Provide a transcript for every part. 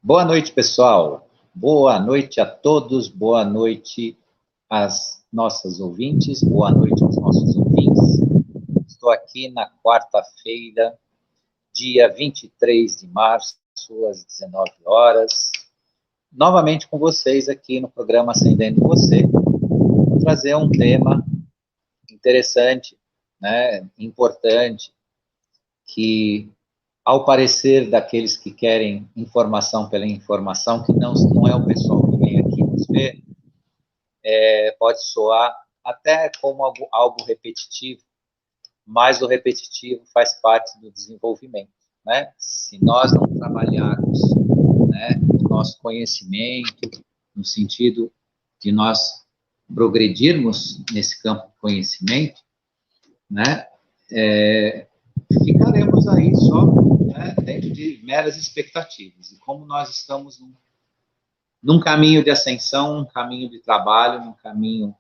Boa noite, pessoal. Boa noite a todos, boa noite às nossas ouvintes, boa noite aos nossos ouvintes. Estou aqui na quarta-feira, dia 23 de março, às 19 horas, novamente com vocês aqui no programa Acendendo Você, para trazer um tema interessante, né, importante, que ao parecer daqueles que querem informação pela informação, que não é o pessoal que vem aqui nos ver, pode soar até como algo repetitivo, mas o repetitivo faz parte do desenvolvimento, né? Se nós não trabalharmos, né, o nosso conhecimento, no sentido de nós progredirmos nesse campo de conhecimento, né, ficaremos aí só, né, dentro de meras expectativas. E como nós estamos num caminho de ascensão, um caminho de trabalho, um caminho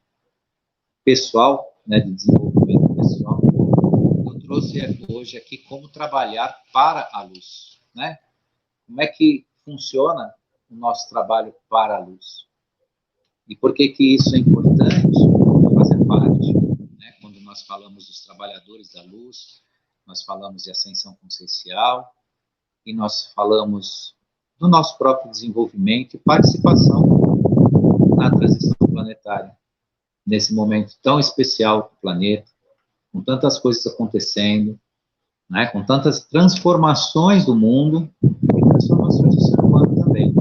pessoal, né, de desenvolvimento pessoal, eu trouxe hoje aqui como trabalhar para a luz, né? Como é que funciona o nosso trabalho para a luz? E por que isso é importante fazer parte, né? Quando nós falamos dos trabalhadores da luz, nós falamos de ascensão consciencial, e nós falamos do nosso próprio desenvolvimento e participação na transição planetária, nesse momento tão especial do planeta, com tantas coisas acontecendo, né, com tantas transformações do mundo e transformações do ser humano também.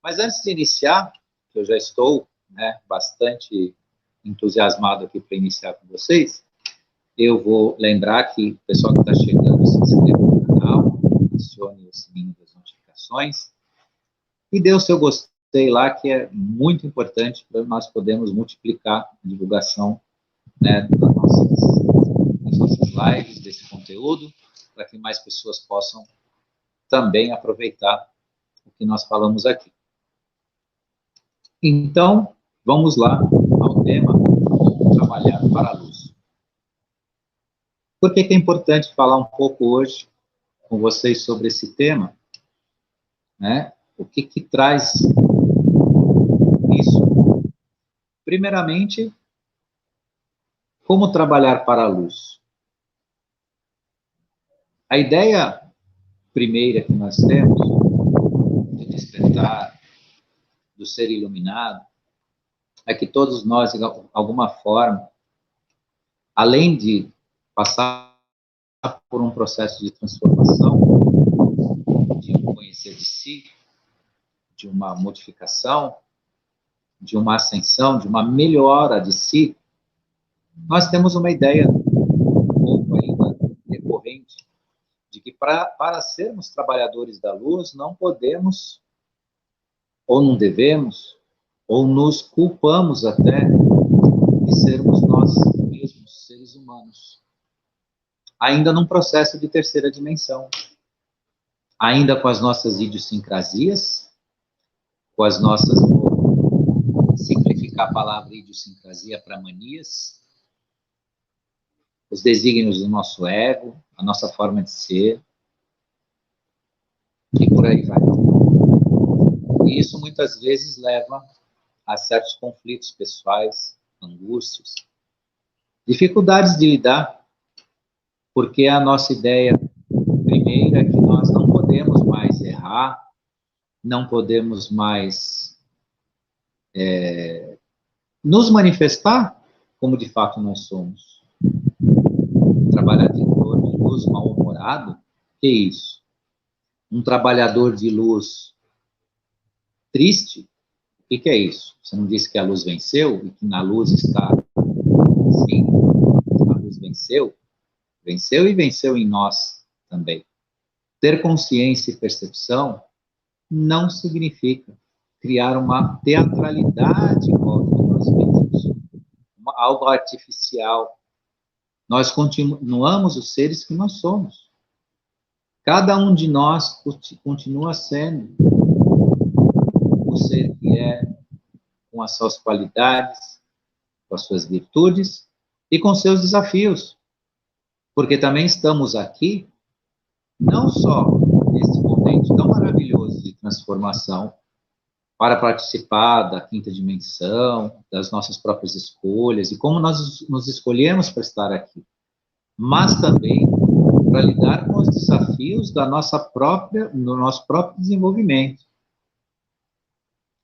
Mas antes de iniciar, eu já estou, né, bastante entusiasmado aqui para iniciar com vocês, eu vou lembrar que o pessoal que está chegando se inscreva no canal, acione o sininho das notificações e dê o seu gostei lá, que é muito importante para nós podermos multiplicar a divulgação, né, das nossas lives, desse conteúdo, para que mais pessoas possam também aproveitar o que nós falamos aqui. Então, vamos lá ao tema trabalhar para a luz. Por que é importante falar um pouco hoje com vocês sobre esse tema, né? O que traz isso? Primeiramente, como trabalhar para a luz? A ideia primeira que nós temos de despertar, do ser iluminado, é que todos nós, de alguma forma, além de passar por um processo de transformação, de um conhecer de si, de uma modificação, de uma ascensão, de uma melhora de si, nós temos uma ideia um pouco ainda recorrente de que para sermos trabalhadores da luz, não podemos, ou não devemos, ou nos culpamos até de sermos nós mesmos seres humanos, ainda num processo de terceira dimensão, ainda com as nossas idiosincrasias, com as nossas, vou simplificar a palavra idiosincrasia para manias, os desígnios do nosso ego, a nossa forma de ser, e por aí vai. E isso muitas vezes leva a certos conflitos pessoais, angústias, dificuldades de lidar, porque a nossa ideia primeira é que nós não podemos mais errar, não podemos mais nos manifestar como de fato nós somos. Um trabalhador de luz mal-humorado, que é isso? Um trabalhador de luz triste, o que é isso? Você não disse que a luz venceu e que na luz está, sim, a luz venceu? Venceu e venceu em nós também. Ter consciência e percepção não significa criar uma teatralidade em volta de nós mesmos, algo artificial. Nós continuamos os seres que nós somos. Cada um de nós continua sendo o ser que é, com as suas qualidades, com as suas virtudes e com seus desafios. Porque também estamos aqui, não só nesse momento tão maravilhoso de transformação para participar da quinta dimensão, das nossas próprias escolhas, e como nós nos escolhemos para estar aqui. Mas também para lidar com os desafios do nosso próprio desenvolvimento.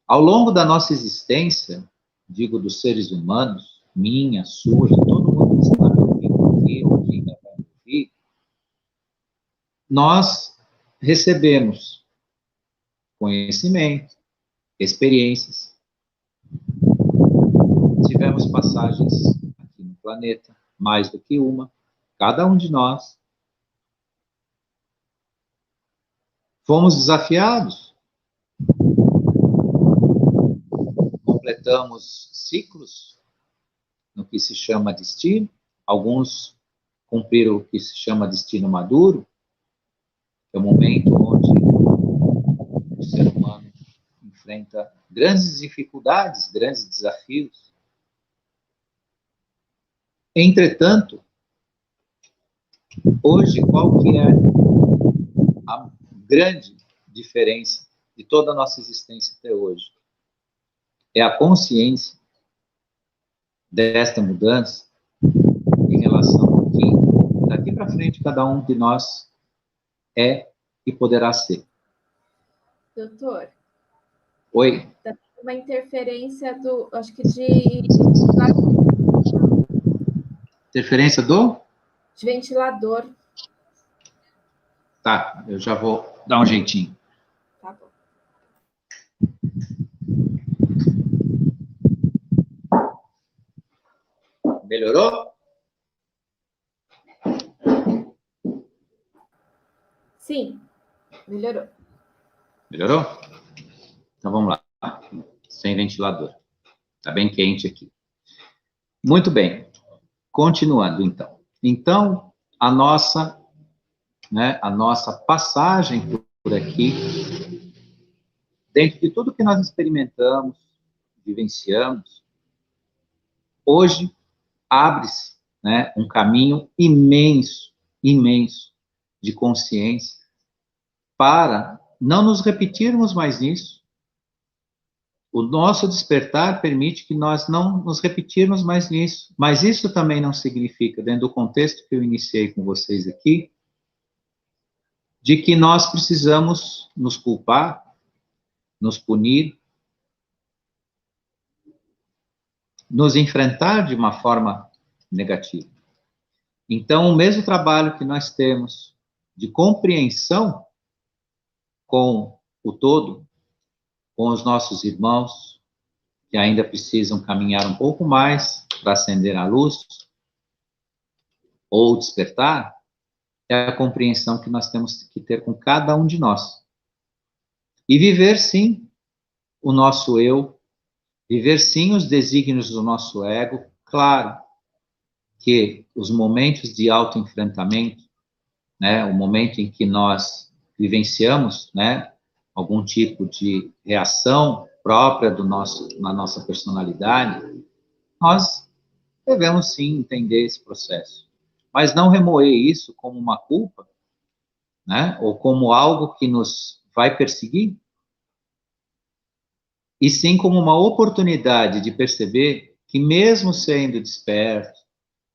Ao longo da nossa existência, digo dos seres humanos, minha, sua, de todo mundo que está me ouvindo aqui, ou que ainda vai me ouvir, nós recebemos conhecimento, experiências, tivemos passagens aqui no planeta, mais do que uma, cada um de nós, fomos desafiados, completamos ciclos no que se chama destino, alguns cumpriram o que se chama destino maduro, que é o momento onde o ser humano enfrenta grandes dificuldades, grandes desafios. Entretanto, hoje, qual que é a grande diferença de toda a nossa existência até hoje? É a consciência desta mudança em relação ao que daqui para frente cada um de nós é e poderá ser. Doutor? Oi? Uma interferência do, acho que de... Interferência do? De ventilador. Tá, eu já vou dar um jeitinho. Tá bom. Melhorou? Sim, melhorou. Melhorou? Então vamos lá. Sem ventilador. Tá bem quente aqui. Muito bem. Continuando, então. Então, a nossa passagem por aqui, dentro de tudo que nós experimentamos, vivenciamos, hoje abre-se, né, um caminho imenso, imenso, de consciência, para não nos repetirmos mais nisso. O nosso despertar permite que nós não nos repetirmos mais nisso, mas isso também não significa, dentro do contexto que eu iniciei com vocês aqui, de que nós precisamos nos culpar, nos punir, nos enfrentar de uma forma negativa. Então, o mesmo trabalho que nós temos de compreensão com o todo, com os nossos irmãos, que ainda precisam caminhar um pouco mais para acender a luz, ou despertar, é a compreensão que nós temos que ter com cada um de nós. E viver, sim, o nosso eu, viver, sim, os desígnios do nosso ego. Claro que os momentos de autoenfrentamento, né, o momento em que nós vivenciamos, né, algum tipo de reação própria na nossa personalidade, nós devemos, sim, entender esse processo. Mas não remoer isso como uma culpa, né, ou como algo que nos vai perseguir, e sim como uma oportunidade de perceber que mesmo sendo desperto,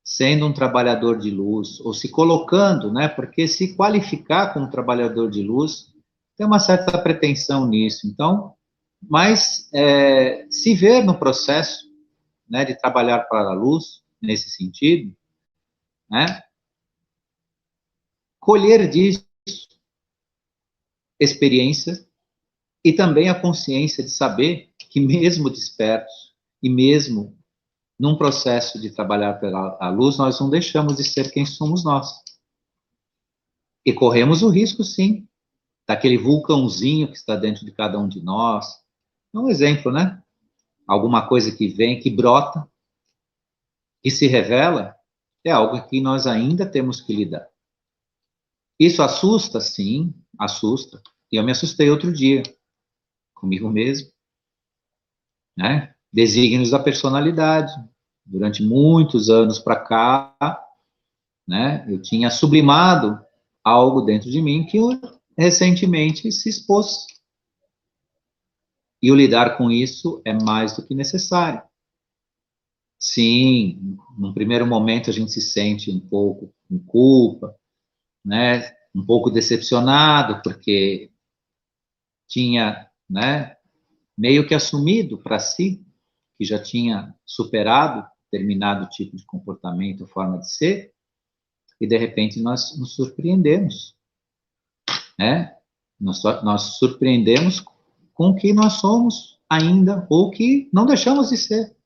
sendo um trabalhador de luz, ou se colocando, né, porque se qualificar como trabalhador de luz, tem uma certa pretensão nisso. Então, mas se ver no processo, né, de trabalhar para a luz, nesse sentido, né, colher disso experiência e também a consciência de saber que mesmo despertos e mesmo num processo de trabalhar pela luz, nós não deixamos de ser quem somos nós. E corremos o risco, sim, daquele vulcãozinho que está dentro de cada um de nós. É um exemplo, né? Alguma coisa que vem, que brota, que se revela, é algo que nós ainda temos que lidar. Isso assusta? Sim, assusta. E eu me assustei outro dia, comigo mesmo, né? Desígnios da personalidade. Durante muitos anos para cá, né, eu tinha sublimado algo dentro de mim que recentemente se expôs, E o lidar com isso é mais do que necessário. Sim, num primeiro momento a gente se sente um pouco com culpa, né? Um pouco decepcionado, porque tinha, né, meio que assumido para si que já tinha superado determinado tipo de comportamento, forma de ser, e de repente nós nos surpreendemos, né? Nós surpreendemos com o que nós somos ainda, ou que não deixamos de ser.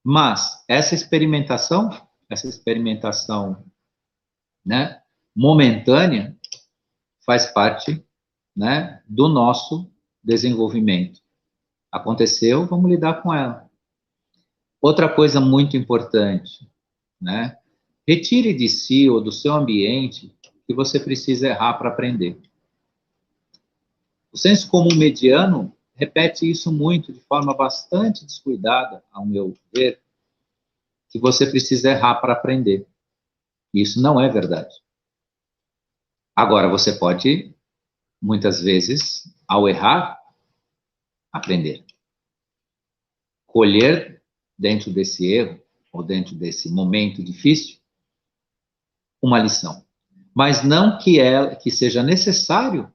Mas essa experimentação, né, momentânea, faz parte, né, do nosso desenvolvimento. Aconteceu, vamos lidar com ela. Outra coisa muito importante, né? Retire de si ou do seu ambiente que você precisa errar para aprender. O senso comum mediano repete isso muito, de forma bastante descuidada, ao meu ver, que você precisa errar para aprender. Isso não é verdade. Agora, você pode, muitas vezes, ao errar, aprender. Colher dentro desse erro, ou dentro desse momento difícil, uma lição. Mas não que seja necessário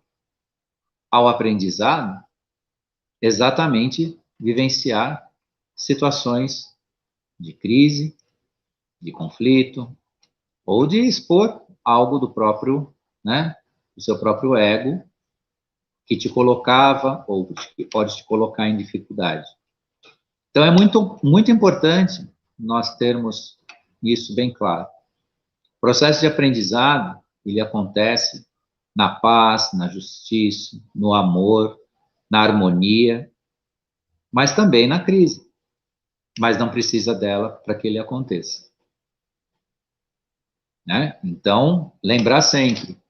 ao aprendizado exatamente vivenciar situações de crise, de conflito, ou de expor algo do próprio, né, do seu próprio ego, que te colocava, ou que pode te colocar em dificuldade. Então, é muito, muito importante nós termos isso bem claro. O processo de aprendizado, ele acontece na paz, na justiça, no amor, na harmonia, mas também na crise. Mas não precisa dela para que ele aconteça. Né? Então, lembrar sempre,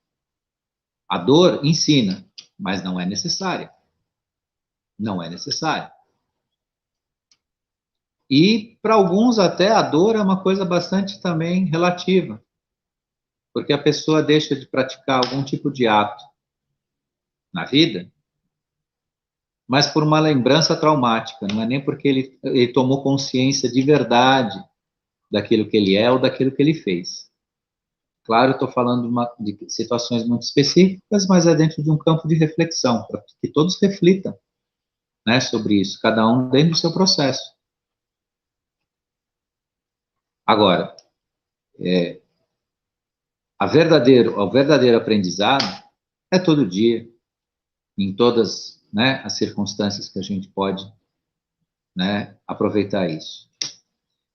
a dor ensina, mas não é necessária. Não é necessária. E, para alguns, até a dor é uma coisa bastante também relativa, porque a pessoa deixa de praticar algum tipo de ato na vida, mas por uma lembrança traumática, não é nem porque ele tomou consciência de verdade daquilo que ele é ou daquilo que ele fez. Claro, estou falando de situações muito específicas, mas é dentro de um campo de reflexão, para que todos reflitam, né, sobre isso, cada um dentro do seu processo. Agora, o verdadeiro aprendizado é todo dia, em todas, né, as circunstâncias que a gente pode, né, aproveitar isso.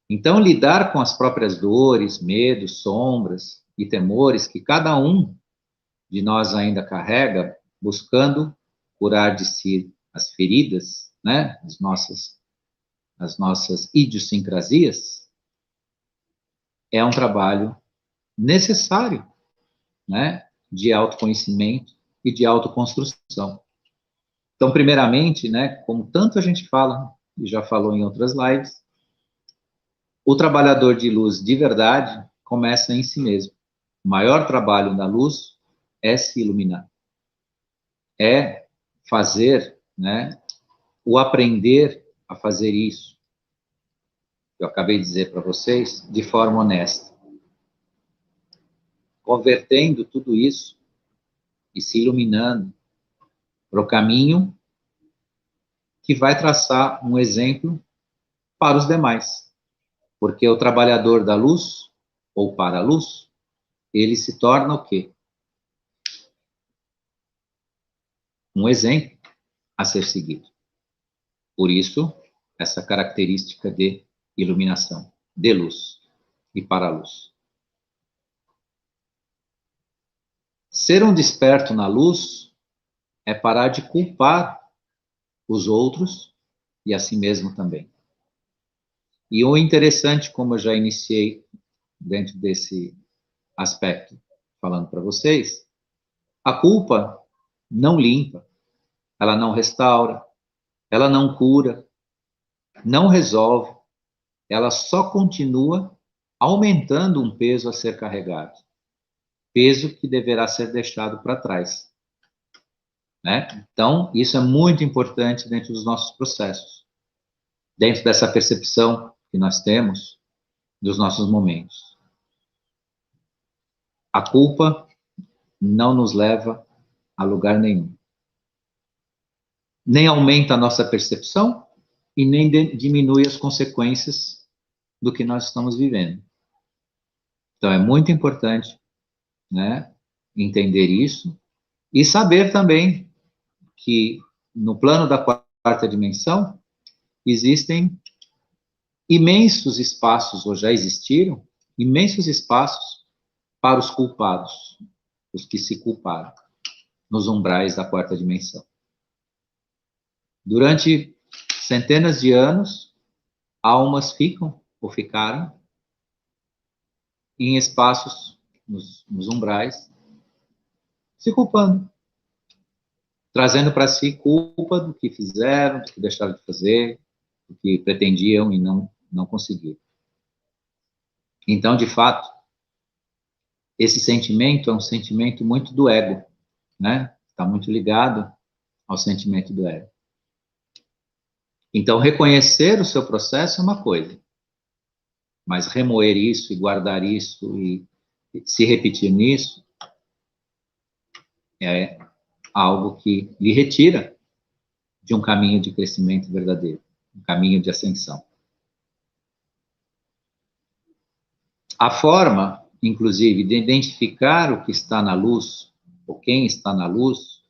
Então, lidar com as próprias dores, medos, sombras e temores que cada um de nós ainda carrega, buscando curar de si as feridas, né, as nossas idiosincrasias, é um trabalho necessário, né, de autoconhecimento e de autoconstrução. Então, primeiramente, né, como tanto a gente fala, e já falou em outras lives, o trabalhador de luz de verdade começa em si mesmo. O maior trabalho da luz é se iluminar. É fazer, né, o aprender a fazer isso, que eu acabei de dizer para vocês, de forma honesta. Convertendo tudo isso e se iluminando para o caminho que vai traçar um exemplo para os demais. Porque o trabalhador da luz, ou para a luz, ele se torna o quê? Um exemplo a ser seguido. Por isso, essa característica de iluminação, de luz e para a luz. Ser um desperto na luz é parar de culpar os outros e a si mesmo também. E o interessante, como eu já iniciei dentro desse aspecto, falando para vocês, a culpa não limpa, ela não restaura, ela não cura, não resolve, ela só continua aumentando um peso a ser carregado. Peso que deverá ser deixado para trás. né? Então, isso é muito importante dentro dos nossos processos, dentro dessa percepção que nós temos dos nossos momentos. A culpa não nos leva a lugar nenhum. Nem aumenta a nossa percepção e nem diminui as consequências do que nós estamos vivendo. Então, é muito importante, né, entender isso e saber também que no plano da quarta dimensão existem imensos espaços, ou já existiram, imensos espaços para os culpados, os que se culparam, nos umbrais da quarta dimensão. Durante centenas de anos, almas ficam, ou ficaram, em espaços, nos umbrais, se culpando, trazendo para si culpa do que fizeram, do que deixaram de fazer, do que pretendiam e não conseguiram. Então, de fato, esse sentimento é um sentimento muito do ego, né? Está muito ligado ao sentimento do ego. Então, reconhecer o seu processo é uma coisa, mas remoer isso e guardar isso e se repetir nisso é algo que lhe retira de um caminho de crescimento verdadeiro, um caminho de ascensão. A forma, inclusive, de identificar o que está na luz, ou quem está na luz,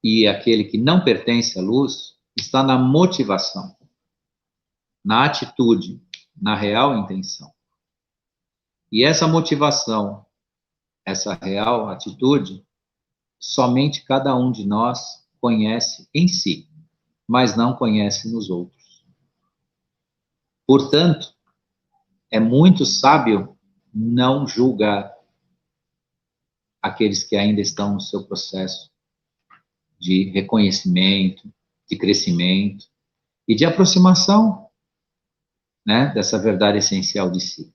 e aquele que não pertence à luz, está na motivação, na atitude, na real intenção. E essa motivação, essa real atitude, somente cada um de nós conhece em si, mas não conhece nos outros. Portanto, é muito sábio não julgar aqueles que ainda estão no seu processo de reconhecimento, de crescimento e de aproximação, né, dessa verdade essencial de si.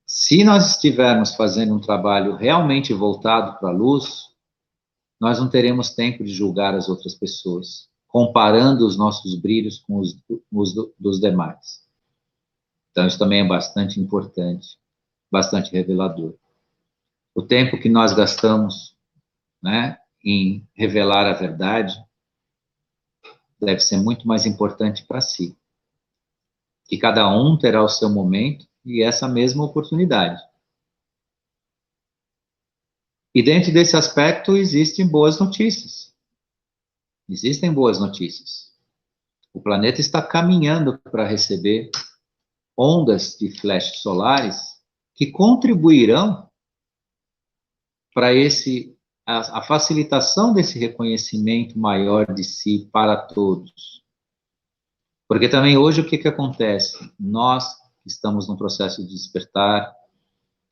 Se nós estivermos fazendo um trabalho realmente voltado para a luz, nós não teremos tempo de julgar as outras pessoas, comparando os nossos brilhos com os dos demais. Então, isso também é bastante importante, bastante revelador. O tempo que nós gastamos, né, em revelar a verdade deve ser muito mais importante para si. Que cada um terá o seu momento e essa mesma oportunidade. E dentro desse aspecto existem boas notícias. Existem boas notícias. O planeta está caminhando para receber ondas de flashes solares que contribuirão para a facilitação desse reconhecimento maior de si para todos. Porque também hoje o que acontece? Nós que estamos num processo de despertar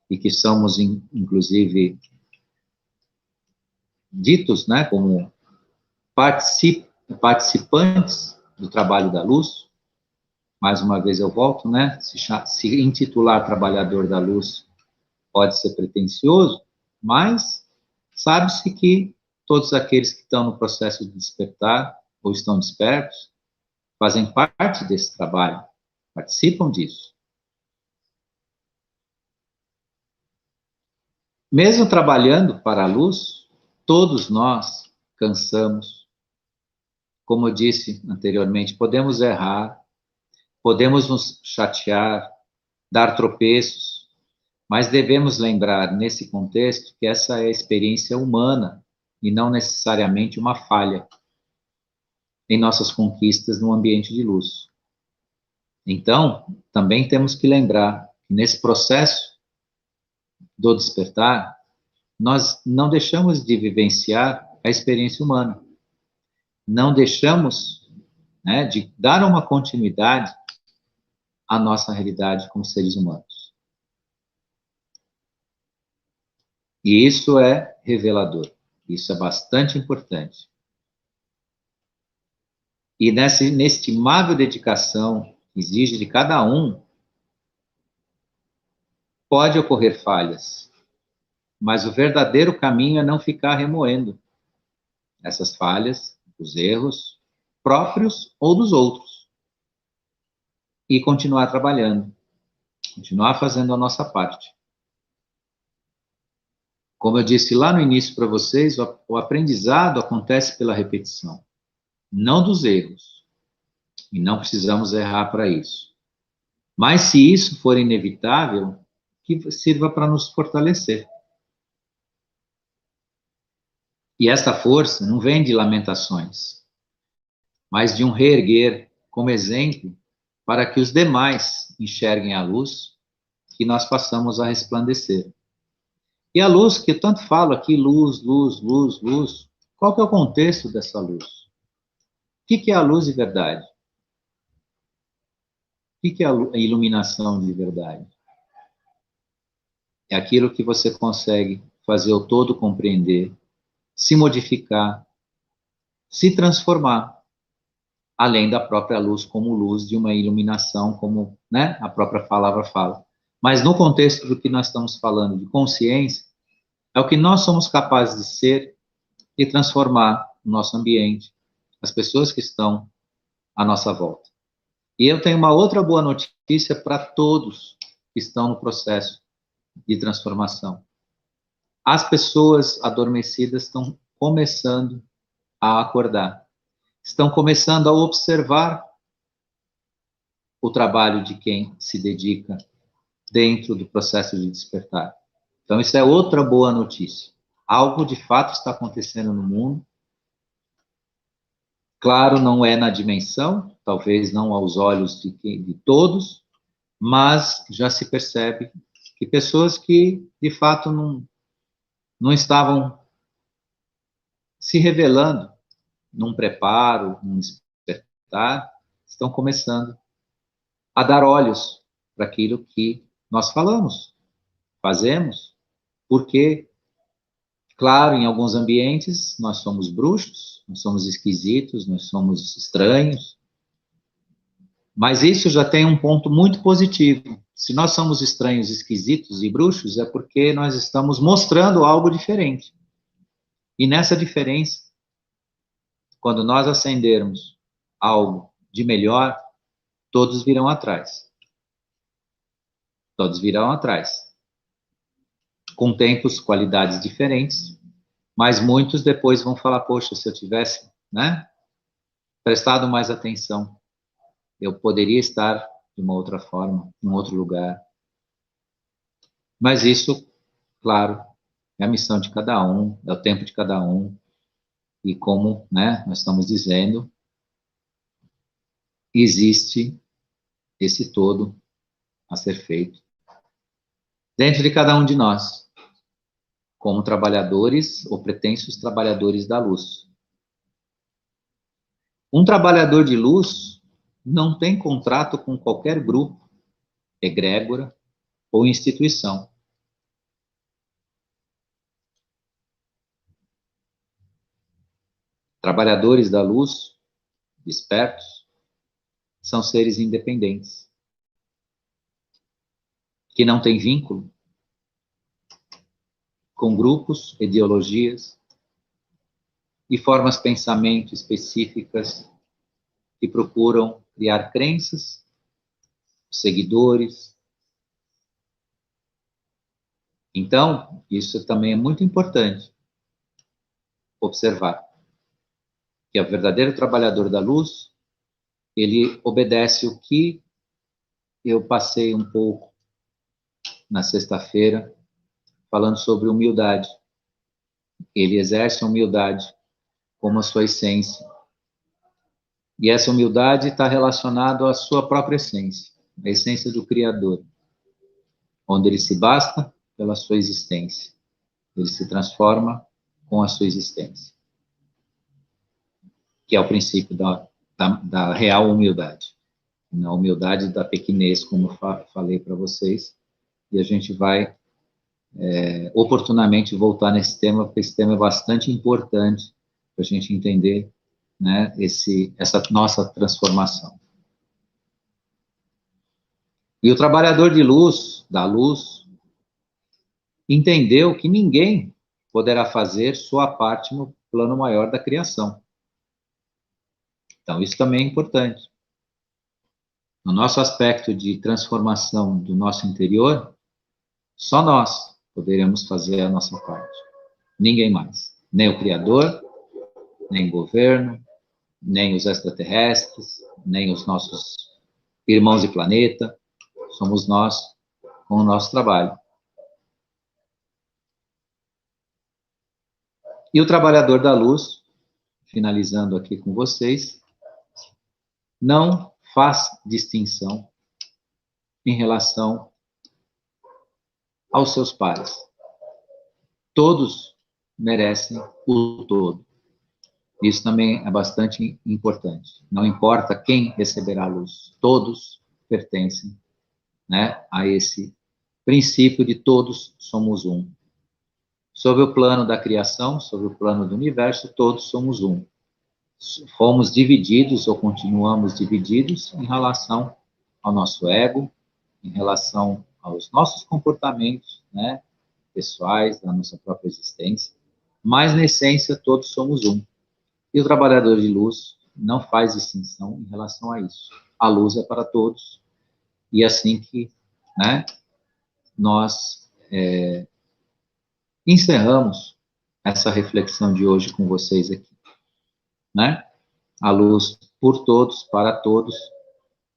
e que somos, inclusive, ditos, né, como participantes do trabalho da luz, mais uma vez eu volto, né, se intitular trabalhador da luz pode ser pretensioso, mas sabe-se que todos aqueles que estão no processo de despertar ou estão despertos fazem parte desse trabalho, participam disso. Mesmo trabalhando para a luz, todos nós cansamos. Como eu disse anteriormente, podemos errar, podemos nos chatear, dar tropeços, mas devemos lembrar, nesse contexto, que essa é a experiência humana e não necessariamente uma falha em nossas conquistas no ambiente de luz. Então, também temos que lembrar que nesse processo do despertar, nós não deixamos de vivenciar a experiência humana. Não deixamos, né, de dar uma continuidade à nossa realidade como seres humanos. E isso é revelador. Isso é bastante importante. E nessa inestimável dedicação que exige de cada um, pode ocorrer falhas. Mas o verdadeiro caminho é não ficar remoendo essas falhas, os erros próprios ou dos outros. E continuar trabalhando, continuar fazendo a nossa parte. Como eu disse lá no início para vocês, o aprendizado acontece pela repetição, não dos erros. E não precisamos errar para isso. Mas se isso for inevitável, que sirva para nos fortalecer. E esta força não vem de lamentações, mas de um reerguer como exemplo para que os demais enxerguem a luz que nós passamos a resplandecer. E a luz, que eu tanto falo aqui, luz, luz, luz, luz, qual que é o contexto dessa luz? O que é a luz de verdade? O que é a iluminação de verdade? É aquilo que você consegue fazer o todo compreender, se modificar, se transformar, além da própria luz como luz de uma iluminação, como, né, a própria palavra fala. Mas no contexto do que nós estamos falando de consciência, é o que nós somos capazes de ser e transformar o nosso ambiente, as pessoas que estão à nossa volta. E eu tenho uma outra boa notícia para todos que estão no processo de transformação. As pessoas adormecidas estão começando a acordar, estão começando a observar o trabalho de quem se dedica dentro do processo de despertar. Então, isso é outra boa notícia. Algo de fato está acontecendo no mundo. Claro, não é na dimensão, talvez não aos olhos de todos, mas já se percebe que pessoas que, de fato, não estavam se revelando num preparo, num despertar, estão começando a dar olhos para aquilo que nós falamos, fazemos, porque, claro, em alguns ambientes nós somos bruxos, nós somos esquisitos, nós somos estranhos, mas isso já tem um ponto muito positivo. Se nós somos estranhos, esquisitos e bruxos, é porque nós estamos mostrando algo diferente. E nessa diferença, quando nós acendermos algo de melhor, todos virão atrás. Todos virão atrás. Com tempos, qualidades diferentes, mas muitos depois vão falar, poxa, se eu tivesse, né, prestado mais atenção, eu poderia estar de uma outra forma, em outro lugar. Mas isso, claro, é a missão de cada um, é o tempo de cada um, e como, né, nós estamos dizendo, existe esse todo a ser feito dentro de cada um de nós, como trabalhadores ou pretensos trabalhadores da luz. Um trabalhador de luz não tem contrato com qualquer grupo, egrégora ou instituição. Trabalhadores da luz, despertos, são seres independentes, que não têm vínculo com grupos, ideologias e formas de pensamento específicas que procuram criar crenças, seguidores. Então, isso também é muito importante observar, que o verdadeiro trabalhador da luz, ele obedece o que eu passei um pouco na sexta-feira, falando sobre humildade. Ele exerce a humildade como a sua essência. E essa humildade está relacionada à sua própria essência, a essência do Criador, onde ele se basta pela sua existência. Ele se transforma com a sua existência, que é o princípio da real humildade. Na humildade da pequenez, como eu falei para vocês, e a gente vai oportunamente voltar nesse tema, porque esse tema é bastante importante para a gente entender, né, essa nossa transformação. E o trabalhador de luz, da luz, entendeu que ninguém poderá fazer sua parte no plano maior da criação. Então, isso também é importante. No nosso aspecto de transformação do nosso interior, só nós poderemos fazer a nossa parte. Ninguém mais. Nem o Criador, nem o governo, nem os extraterrestres, nem os nossos irmãos de planeta. Somos nós com o nosso trabalho. E o trabalhador da luz, finalizando aqui com vocês, não faz distinção em relação aos seus pares. Todos merecem o todo. Isso também é bastante importante. Não importa quem receberá a luz, todos pertencem, né, a esse princípio de todos somos um. Sobre o plano da criação, sobre o plano do universo, todos somos um. Fomos divididos ou continuamos divididos em relação ao nosso ego, em relação aos nossos comportamentos, né, pessoais, da nossa própria existência, mas na essência todos somos um. E o trabalhador de luz não faz distinção em relação a isso. A luz é para todos, e assim que, né, nós encerramos essa reflexão de hoje com vocês aqui, né? A luz por todos, para todos,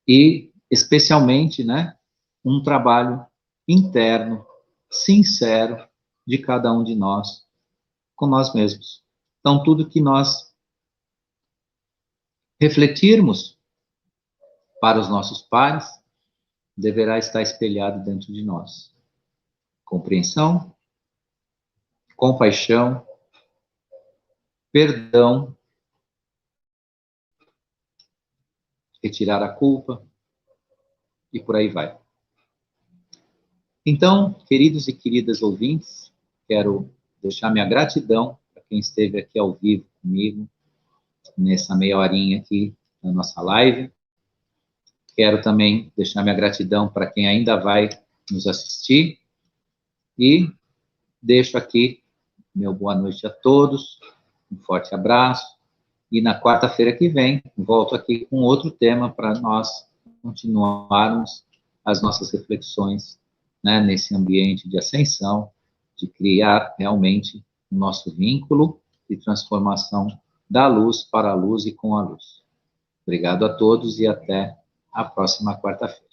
e especialmente, né, um trabalho interno, sincero, de cada um de nós, com nós mesmos. Então, tudo que nós refletirmos para os nossos pares, deverá estar espelhado dentro de nós. Compreensão, compaixão, perdão, retirar a culpa, e por aí vai. Então, queridos e queridas ouvintes, quero deixar minha gratidão para quem esteve aqui ao vivo comigo, nessa meia horinha aqui na nossa live. Quero também deixar minha gratidão para quem ainda vai nos assistir. E deixo aqui meu boa noite a todos, um forte abraço. E na quarta-feira que vem, volto aqui com outro tema para nós continuarmos as nossas reflexões, né, nesse ambiente de ascensão, de criar realmente o nosso vínculo de transformação da luz para a luz e com a luz. Obrigado a todos e até a próxima quarta-feira.